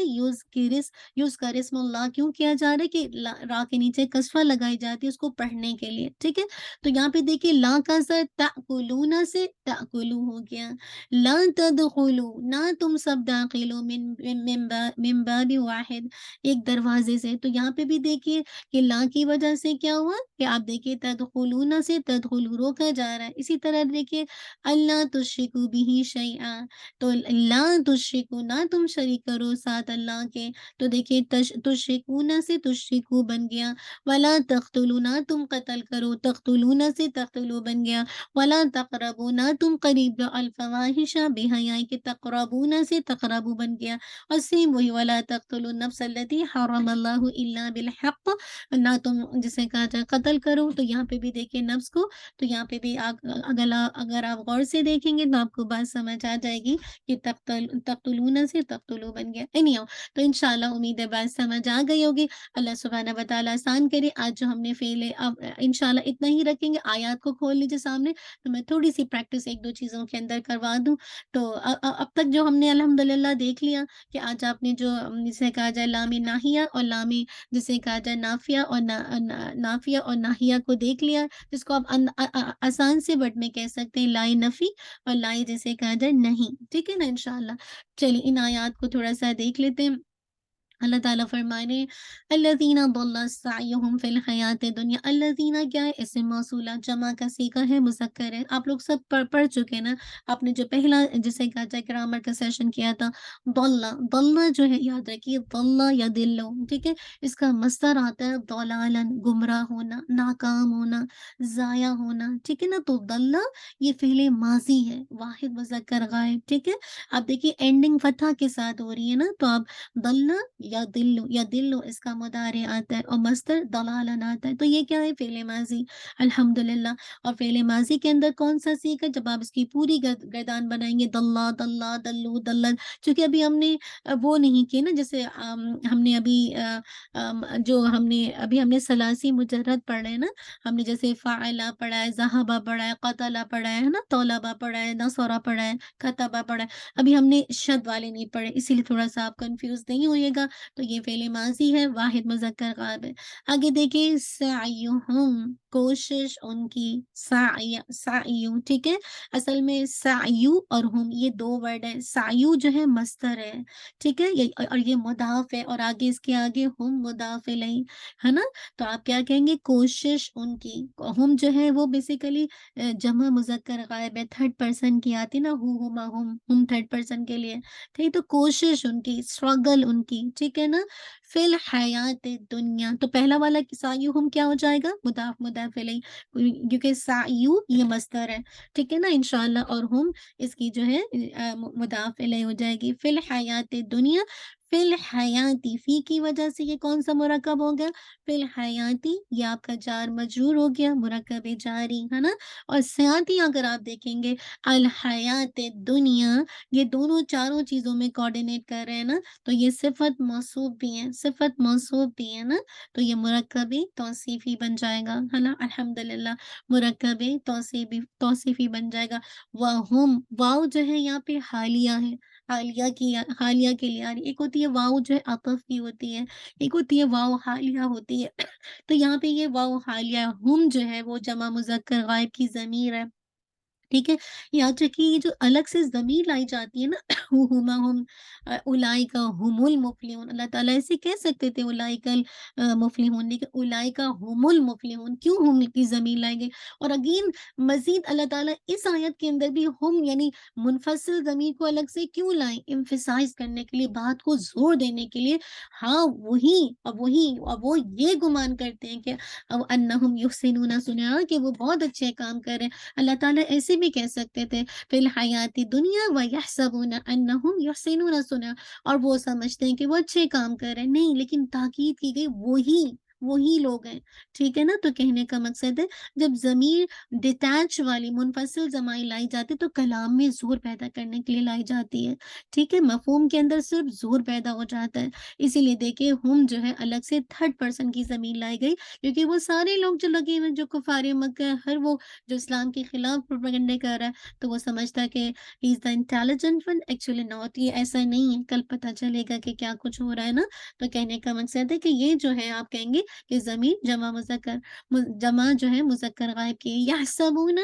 یذکر اسم اللہ کیوں کیا جا رہا ہے کہ را کے نیچے کسرہ لگائی جاتی ہے اس کو پڑھنے کے لیے، ٹھیک ہے۔ تو یہاں پہ دیکھیے لا کا اثر تأکلون سے تأکلو ہو گیا، لا تدخلو نہ تم سب داخل ہو من باب واحد ایک دروازے سے۔ تو یہاں پہ بھی دیکھیے کہ لا کی وجہ سے کیا ہوا کہ آپ دیکھیے تدخلون سے تدخلو روکا جا رہا ہے۔ اسی طرح دیکھیے اللہ تشرکو بھی شیئا، تو لا تشرکو نہ تم شریک کرو ساتھ اللہ کے، تو دیکھیے تشرکون سے تشرکو بن گیا، ولا تقتلو نہ تم قتل کرو، تقتلون سے تقتلو بن گیا، ولا تقربو نہ تم قریب جاؤ الفواحش بے حیائی کے، تقربون سے تقربو بن گیا، اور سیم وہی ولا تقتلوا النفس التي حرم اللہ الا بالحق، نہ تم جسے کہا جائے قتل کرو۔ تو یہاں پہ بھی دیکھیں نفس کو، تو یہاں پہ بھی اگر آپ غور سے دیکھیں گے تو آپ کو بات سمجھ آ جائے گی کہ تقتلون سے تقتلو بن گیا۔ تو انشاءاللہ امید ہے بات سمجھ آ گئی ہوگی۔ اللہ سبحانہ و تعالیٰ آسان کرے۔ آج جو ہم نے فعل اب انشاءاللہ اتنا ہی رکھیں گے، آیات کو کھول لیجیے سامنے تو میں تھوڑی سی پریکٹس ایک دو چیزوں کے اندر کروا دوں۔ تو اب تک جو ہم نے الحمدللہ دیکھ لیا کہ آج آپ نے جو جسے کہا جائے لام ناہیہ اور لام جسے کہا جائے نافیہ اور نافیہ اور ناہیہ کو دیکھ لیا، جس کو آپ آسان سے ورڈ میں کہہ سکتے ہیں لائے نفی اور لائے جسے کہا جائے نہیں، ٹھیک ہے نا انشاءاللہ۔ چلیے ان آیات کو تھوڑا سا دیکھ لیتے ہیں۔ اللہ تعالیٰ فرمانے الذین ضل سعیہم فی الحیات دنیا، الذین کیا ہے اسم موصولہ، جمع کا صیغہ ہے، مذکر ہے۔ آپ لوگ سب پڑھ چکے نا، آپ نے جو پہلا جسے کہا جائے گرامر کا سیشن کیا تھا، ضل جو ہے یاد رکھیے ضل یا دلو، ٹھیک ہے، اس کا مصدر آتا ہے ضلالن، گمراہ ہونا، ناکام ہونا، ضائع ہونا، ٹھیک ہے نا۔ تو ضل یہ فعل ماضی ہے، واحد مذکر غائب، ٹھیک ہے۔ آپ دیکھیے اینڈنگ فتح کے ساتھ ہو رہی ہے نا، تو آپ ضل یا دلو اس کا مضارع آتا ہے اور مصدر ضلالن آتا ہے، تو یہ کیا ہے فعل ماضی الحمدللہ۔ اور فعل ماضی کے اندر کون سا سیکھ ہے، جب آپ اس کی پوری گردان بنائیں گے دلہ دلہ دلو دلت، چونکہ ابھی ہم نے وہ نہیں کی نا، جیسے ہم نے ابھی ہم نے ثلاثی مجرد پڑھے ہیں نا، ہم نے جیسے فاعلہ پڑھا ہے، ذہبہ پڑھا ہے، قتلہ پڑھا ہے نا، طلبہ پڑھا ہے، نصرہ پڑھا ہے، کتبہ پڑھا ہے، ابھی ہم نے شد والے نہیں پڑھے، اسی لیے تھوڑا سا آپ کنفیوز نہیں ہوئے گا۔ تو یہ فعل ماضی ہے، واحد مذکر غائب ہے۔ آگے دیکھیں سعیہم کوشش ان کی، سعیو ٹھیک ہے، اصل میں سعیو اور ہم یہ دو ورڈ ہیں، سعیو جو ہے مصدر ہے، ٹھیک ہے، اور یہ مضاف ہے، اور آگے اس کے آگے ہم مضاف الیہ ہے نا، تو آپ کیا کہیں گے کوشش ان کی، ہم جو ہے وہ بیسیکلی جمع مذکر غائب ہے، تھرڈ پرسن کی آتی نا، ہما ہم تھرڈ پرسن کے لیے، ٹھیک، تو کوشش ان کی، اسٹرگل ان کی، ٹھیک ہے نا، فی الحیات دنیا، تو پہلا والا سعیہم کیا ہو جائے گا مضاف مضاف الیہ، کیونکہ سعیو یہ مصدر ہے، ٹھیک ہے نا انشاءاللہ، اور ہم اس کی جو ہے مضاف الیہ ہو جائے گی، فی الحیات دنیا، فی الحیاتی، فی کی وجہ سے یہ کون سا مرکب ہو گیا فی الحیاتی، یہ آپ کا جار مجرور ہو گیا، مرکب جاری ہے نا، اور سیاتی اگر آپ دیکھیں گے الحیات دنیا، یہ دونوں چاروں چیزوں میں کوآرڈینیٹ کر رہے ہیں نا، تو یہ صفت موصوف بھی ہیں، صفت موصوف بھی ہے نا، تو یہ مرکب توصیفی بن جائے گا ہے نا الحمدللہ، مرکب توصیفی بن جائے گا۔ وہم واو جو ہے یہاں پہ حالیہ ہے، حالیہ کے لیے آ رہی، ایک ہوتی ہے واو جو ہے عطف کی ہوتی ہے، ایک ہوتی ہے واو حالیہ ہوتی ہے، تو یہاں پہ یہ واو حالیہ، ہم جو ہے وہ جمع مذکر غائب کی ضمیر ہے، ٹھیک ہے، یاد رکھیے یہ جو الگ سے ضمیر لائی جاتی ہے نا ہما ہم اولئک هم المفلحون، اللہ تعالیٰ ایسے کہہ سکتے تھے اولئک المفلحون، لیکن اولئک هم المفلحون کیوں ہم کی ضمیر لائیں گے، اور اگین مزید اللہ تعالیٰ اس آیت کے اندر بھی ہم یعنی منفصل ضمیر کو الگ سے کیوں لائیں، امفسائز کرنے کے لیے، بات کو زور دینے کے لیے، ہاں اب وہ یہ گمان کرتے ہیں کہ انہم یحسنون صنعا، کہ وہ بہت اچھے کام کر رہے ہیں، اللہ تعالیٰ ایسے بھی کہہ سکتے تھے فی الحیات دنیا ویحسبون انہم یحسنون صنعا، اور وہ سمجھتے ہیں کہ وہ اچھے کام کر رہے ہیں، نہیں، لیکن تاکید کی گئی وہی وہی لوگ ہیں، ٹھیک ہے نا؟ تو کہنے کا مقصد ہے جب ضمیر ڈیٹیچ والی منفصل ضمائر لائی جاتی تو کلام میں زور پیدا کرنے کے لیے لائی جاتی ہے، ٹھیک ہے؟ مفہوم کے اندر صرف زور پیدا ہو جاتا ہے، اسی لیے دیکھیے ہم جو ہے الگ سے تھرڈ پرسن کی ضمیر لائی گئی، کیونکہ وہ سارے لوگ جو لگے ہوئے جو کفار مکہ، ہر وہ جو اسلام کے خلاف پروپیگنڈے کر رہا ہے تو وہ سمجھتا ہے کہ he is the intelligent one, actually not, یہ ایسا نہیں ہے، کل پتہ چلے گا کہ کیا کچھ ہو رہا ہے نا۔ تو کہنے کا مقصد ہے کہ یہ جو ہے آپ کہیں گے کہ ضمیر جمع مذکر جمع جو ہے مذکر غائب کی یحسبون،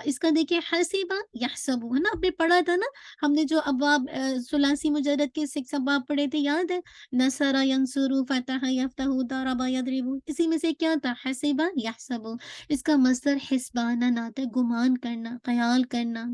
اس کا دیکھیے حسیبہ یحسبو ہے نا، آپ نے پڑھا تھا نا، ہم نے جو ابواب ثلاثی مجرد کے 6 ابواب پڑھے تھے، یاد ہے؟ نصر ینصرو، فتح یفتح، ضرب یضرب، اسی میں سے کیا تھا؟ حسیبہ یحسبو، اس کا مصدر حسبانہ آتا ہے، گمان کرنا، خیال کرنا،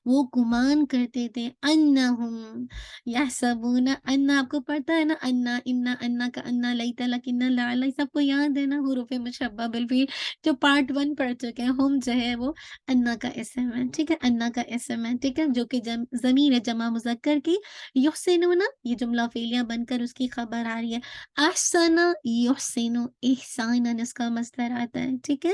وہ گمان کرتے تھے، انہم یحسبون، انا آپ کو پڑھتا ہے نا، انا کا انا لیت لکن لعل، سب کو یاد ہے نا، حروف مشبہ بالفعل جو پارٹ 1 پڑھ چکے ہیں ہم، جو ہے وہ انا کا اسم ہے، ٹھیک ہے؟ انا کا اسم ہے، ٹھیک ہے؟ جو کہ ضمیر ہے جمع مذکر کی، یحسنون یہ جملہ فعلیہ بن کر اس کی خبر آ رہی ہے، احسن یحسن احسانا اس کا مصدر آتا ہے، ٹھیک ہے؟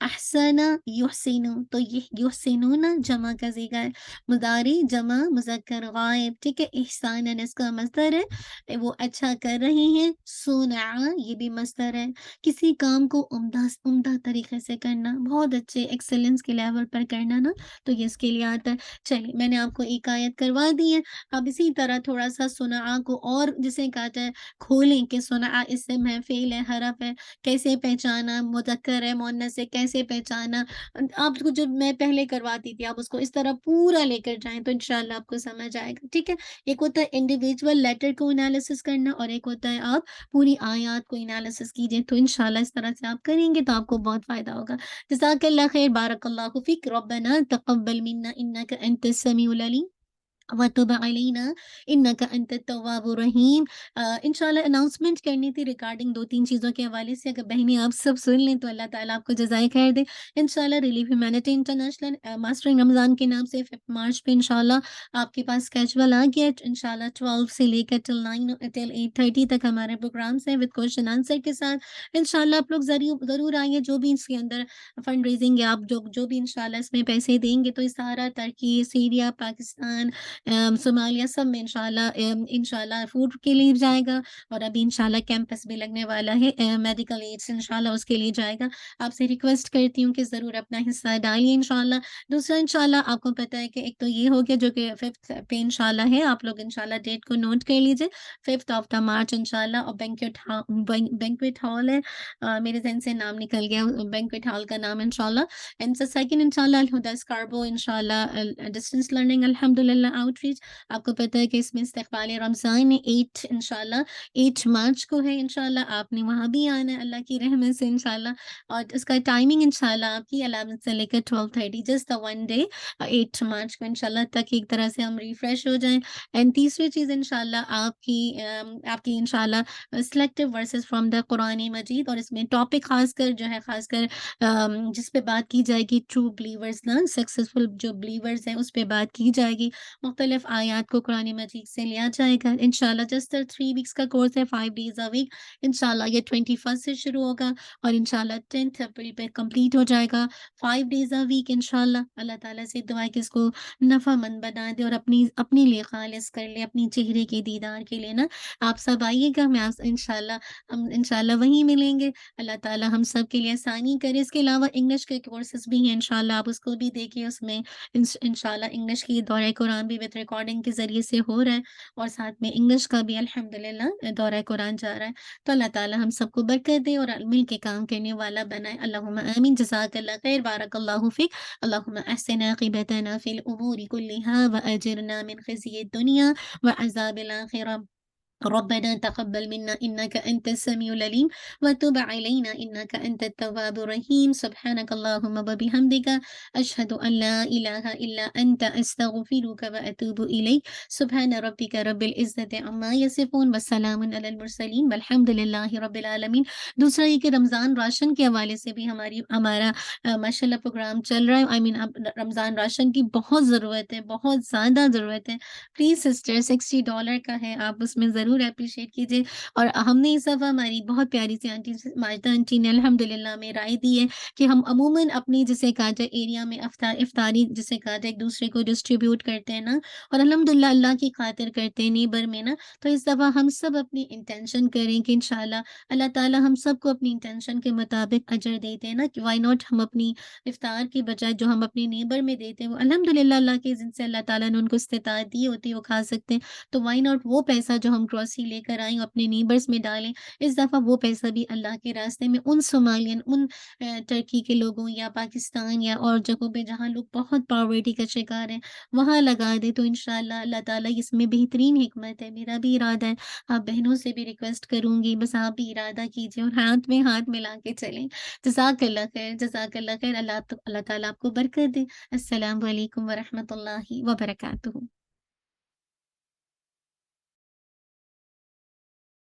احسن یحسن، تو یہ یحسنون جمع کا صیغہ ہے، مضارع جمع مذکر غائب، ٹھیک ہے؟ احسانا اس کا مصدر ہے، وہ اچھا کر رہے ہیں، صنع یہ بھی مصدر ہے، کسی کام کو عمدہ طریقے سے کرنا، بہت اچھے ایکسلنس کے لیول پر کرنا نا، تو یہ اس کے لیے آتا ہے۔ چلیے میں نے آپ کو ایک آیت کروا دی ہے، اب اسی طرح تھوڑا سا صنع کو اور جسے کہتے ہیں کھولیں کہ صنع اسم ہے، فعل ہے، حرف ہے، کیسے پہچانا، مذکر ہے، مؤنث ہے، کیسے پہچانا، آپ کو جو میں پہلے کرواتی تھی آپ اس کو اس طرح پورا لے کر جائیں تو انشاءاللہ آپ کو سمجھ آئے گا، ٹھیک ہے؟ ایک ہوتا ہے انڈیویجول لیٹر کو انالیسس کرنا، اور ایک ہوتا ہے آپ پوری آیات کو انالیسس کیجئے، تو انشاءاللہ اس طرح سے آپ کریں گے تو آپ کو بہت فائدہ ہوگا۔ جزاک اللہ خیر، بارک اللہ فیک، ربنا تقبل منا انک انت السمیع العلیم وَتُبْ عَلَيْنَا إِنَّكَ أَنْتَ التَّوَّابُ الرَّحِيمُ۔ انشاءاللہ اناؤنسمنٹ کرنی تھی ریگارڈنگ 2-3 چیزوں کے حوالے سے، اگر بہنیں آپ سب سن لیں تو اللہ تعالیٰ آپ کو جزائے خیر دے۔ انشاءاللہ ریلیف ہیومینٹی انٹرنیشنل ماسٹرنگ رمضان کے نام سے 5 مارچ پہ انشاءاللہ آپ کے پاس اسکیجول آ گیا ہے، انشاءاللہ 12 سے لے کر ٹل 8:30 تک ہمارے پروگرامس ہیں ود کوشچن آنسر کے ساتھ۔ انشاءاللہ آپ لوگ ضرور آئیے، جو بھی اس کے اندر فنڈ ریزنگ ہے، آپ جو بھی انشاءاللہ اس میں پیسے دیں گے تو یہ سارا ترکی، سیریا، پاکستان، صومالیہ سب میں انشاءاللہ فوڈ کے لیے جائے گا، اور ابھی انشاءاللہ کیمپس بھی لگنے والا ہے، میڈیکل ایڈس انشاءاللہ اس کے لیے جائے گا۔ آپ سے ریکویسٹ کرتی ہوں کہ ضرور اپنا حصہ ڈالیے انشاءاللہ۔ دوسرا انشاءاللہ آپ کو پتہ ہے کہ ایک تو یہ ہو گیا جو کہ 5 پہ انشاءاللہ ہے، آپ لوگ انشاءاللہ ڈیٹ کو نوٹ کر لیجیے، 5 آف دا مارچ انشاءاللہ، اور بینکویٹ ہال ہے، میرے ذہن سے نام نکل گیا بینکویٹ ہال کا نام انشاءاللہ، اینڈ سیکنڈ انشاءاللہ الہدیٰ اسکاربو انشاءاللہ ڈسٹینس لرننگ الحمدللہ آؤٹ ریچ، آپ کو پتہ ہے کہ اس میں استقبال رمضان 8 انشاءاللہ 8 مارچ کو ہے انشاءاللہ، آپ نے وہاں بھی آنا ہے اللہ کی رحمت سے انشاءاللہ، اور اس کا ٹائمنگ انشاءاللہ آپ کی 11 سے لے کر 12:30، جسٹ دا 1 ڈے 8 مارچ کو انشاءاللہ، تک ایک طرح سے ہم ریفریش ہو جائیں۔ اینڈ تیسری چیز انشاءاللہ آپ کی انشاءاللہ سلیکٹو ورسز فرام دا قرآن مجید، اور اس میں ٹاپک خاص کر جس پہ بات کی جائے گی ٹرو بلیورز نا، سکسیسفل جو بلیورز ہیں اس پہ بات کی جائے گی، مختلف آیات کو قرآن مجید سے لیا جائے گا انشاءاللہ۔ جسٹ 3 ویکس کا کورس ہے، 5 days a week انشاءاللہ، یہ 21 سے شروع ہوگا اور انشاءاللہ 10 اپریل پہ کمپلیٹ ہو جائے گا، 5 days a week انشاءاللہ۔ اللہ تعالیٰ سے دعا ہے کہ اس کو نفع مند بنا دے اور اپنے لیے خالص کر لے، اپنی چہرے کے دیدار کے لیے نا۔ آپ سب آئیے گا، میں آپ ہم انشاءاللہ وہیں ملیں گے، اللہ تعالیٰ ہم سب کے لیے آسانی کرے۔ اس کے علاوہ انگلش کے کورسز بھی ہیں انشاءاللہ، آپ اس کو بھی دیکھیے، اس میں انشاءاللہ انگلش کی دورہ قرآن بھی وتھ ریکارڈنگ کے ذریعے سے ہو رہا ہے، اور ساتھ میں انگلش کا بھی الحمدللہ دورہ قرآن جا رہا ہے، تو اللہ تعالیٰ ہم سب کو برکت دے اور مل کے کام کرنے والا بنائے، اللہم آمین۔ جزاک اللہ خیر، بارک اللہ فیک، اللہم احسن عاقبتنا فی الامور کلها واجرنا من خزي الدنیا وعذاب الآخرہ، ربنا تقبل منا إنك أنت السميع العليم وتب علينا إنك أنت التواب الرحيم، سبحانك اللهم وبحمدك أشهد أن لا إله إلا أنت أستغفرك وأتوب إليك، سبحان ربك رب العزة عما يصفون وسلام على المرسلين والحمد لله رب العالمين۔ دوسرا یہ کہ رمضان راشن کے حوالے سے بھی ہمارا ماشاءاللہ پروگرام چل رہا ہے، اب رمضان راشن کی بہت ضرورت ہے، بہت زیادہ ضرورت ہے، پلیز سسٹر $60 کا ہے، آپ اس میں ضرور ضرور اپریشیٹ کیجیے۔ اور ہم نے اس دفعہ ہماری بہت پیاری سی آنٹی ماجدہ آنٹی نے الحمدللہ ہمیں رائے دی ہے کہ ہم عموماً اپنی جسے کہا جائے ایریا میں افطاری جسے کہا جائے ایک دوسرے کو ڈسٹریبیوٹ کرتے ہیں نا، اور الحمدللہ اللہ کی خاطر کرتے ہیں نیبر میں نا، تو اس دفعہ ہم سب اپنی انٹینشن کریں کہ انشاءاللہ اللہ تعالیٰ ہم سب کو اپنی انٹینشن کے مطابق اجر دیتے ہیں نا، کہ وائی ناٹ ہم اپنی افطار کی بجائے جو ہم اپنے نیبر میں دیتے ہیں وہ الحمدللہ اللہ کے اذن سے اللہ تعالیٰ نے ان کو استطاعت دی ہوتی ہے وہ کھا سکتے ہیں، تو وائی ناٹ وہ پیسہ جو ہم گروسری لے کر آئیں اپنے نیبرس میں ڈالیں، اس دفعہ وہ پیسہ بھی اللہ کے راستے میں ان صومالین ان ٹرکی کے لوگوں یا پاکستان یا اور جگہوں پہ جہاں لوگ بہت پاورٹی کا شکار ہیں وہاں لگا دے، تو انشاءاللہ اللہ تعالیٰ اس میں بہترین حکمت ہے۔ میرا بھی ارادہ ہے، آپ بہنوں سے بھی ریکویسٹ کروں گی بس آپ بھی ارادہ کیجیے اور ہاتھ میں ہاتھ ملا کے چلیں۔ جزاک اللہ خیر، جزاک اللہ خیر، اللہ تعالیٰ آپ کو برکت دے۔ السلام علیکم ورحمۃ اللہ وبرکاتہ۔